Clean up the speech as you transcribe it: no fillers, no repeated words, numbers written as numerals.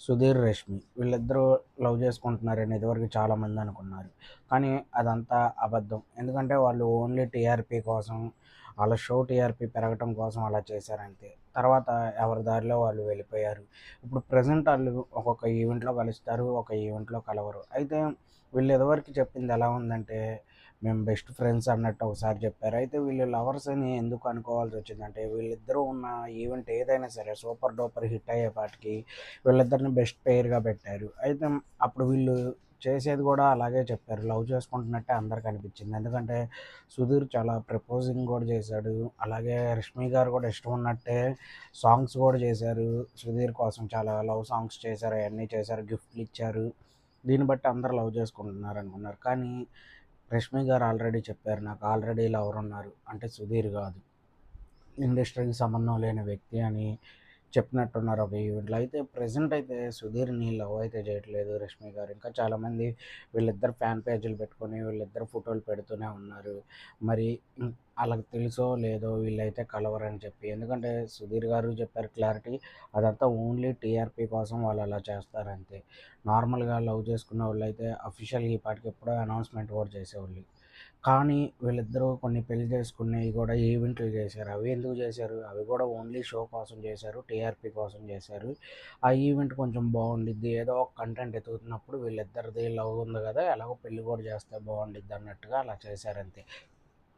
సుధీర్, రష్మి వీళ్ళిద్దరూ లవ్ చేసుకుంటున్నారని ఇదివరకు చాలామంది అనుకున్నారు. కానీ అదంతా అబద్ధం. ఎందుకంటే వాళ్ళు ఓన్లీ టీఆర్‌పీ కోసం, వాళ్ళ షో టీఆర్‌పీ పెరగటం కోసం అలా చేశారంతే. తర్వాత ఎవరి దారిలో వాళ్ళు వెళ్ళిపోయారు. ఇప్పుడు ప్రెజెంట్ ఆళ్ళు ఒక్కొక్క ఈవెంట్‌లో కలుస్తారు, ఒక ఈవెంట్‌లో కలవరు. అయితే వీళ్ళు ఇదివరకు చెప్పింది ఎలా ఉందంటే, మేము బెస్ట్ ఫ్రెండ్స్ అన్నట్టు ఒకసారి చెప్పారు. అయితే వీళ్ళు లవర్స్ అని ఎందుకు అనుకోవాల్సి వచ్చిందంటే, వీళ్ళిద్దరూ ఉన్న ఈవెంట్ ఏదైనా సరే సూపర్ డూపర్ హిట్ అయ్యేపాటికి వీళ్ళిద్దరిని బెస్ట్ పెయిర్‌గా పెట్టారు. అయితే అప్పుడు వీళ్ళు చేసేది కూడా అలాగే చెప్పారు. లవ్ చేసుకుంటున్నట్టే అందరికి అనిపించింది. ఎందుకంటే సుధీర్ చాలా ప్రపోజింగ్ కూడా చేశాడు. అలాగే రష్మి గారు కూడా ఇష్టం ఉన్నట్టే సాంగ్స్ కూడా చేశారు. సుధీర్ కోసం చాలా లవ్ సాంగ్స్ చేశారు. అయన్నీ చేశారు. గిఫ్ట్‌లు ఇచ్చారు. దీన్ని బట్టి అందరూ లవ్ చేసుకుంటున్నారు అనుకున్నారు. కానీ రష్మి గారు ఆల్రెడీ చెప్పారు. నాకు ఆల్రెడీ లవర్ ఉన్నారు. అంటే సుధీర్ కాదు. ఇండస్ట్రీకి సంబంధం లేని వ్యక్తి అని చెప్పినట్టున్నారు ఒక ఈవెంట్‌లో. అయితే ప్రెజెంట్ అయితే సుధీర్‌ని లవ్ అయితే చేయట్లేదు రష్మి గారు. ఇంకా చాలామంది వీళ్ళిద్దరు ఫ్యాన్ పేజీలు పెట్టుకొని వీళ్ళిద్దరు ఫోటోలు పెడుతూనే ఉన్నారు. మరి ఆళ్ళకి తెలుసో లేదో వీళ్ళైతే కలవరని చెప్పి. ఎందుకంటే సుధీర్ గారు చెప్పారు క్లారిటీ. అదంతా ఓన్లీ టీఆర్‌పీ కోసం వాళ్ళు అలా చేస్తారంతే. నార్మల్‌గా లవ్ చేసుకున్నోళ్ళైతే అఫీషియల్‌గా ఈ పాటికి ఎప్పుడో అనౌన్స్‌మెంట్ కూడా చేసేవాళ్ళు. కానీ వీళ్ళిద్దరూ కొన్ని పెళ్లి చేసుకున్నయి కూడా ఈవెంట్లు చేశారు. అవి ఎందుకు చేశారు? అవి కూడా ఓన్లీ షో కోసం చేశారు. టీఆర్‌పీ కోసం చేశారు. ఆ ఈవెంట్ కొంచెం బావుండిద్ది. ఏదో ఒక కంటెంట్ ఎతుకుతున్నప్పుడు వీళ్ళిద్దరిది లవ్ ఉంది కదా! ఎలాగో పెళ్లి కూడా చేస్తే బావుండిద్ది అన్నట్టుగా అలా చేశారంతే.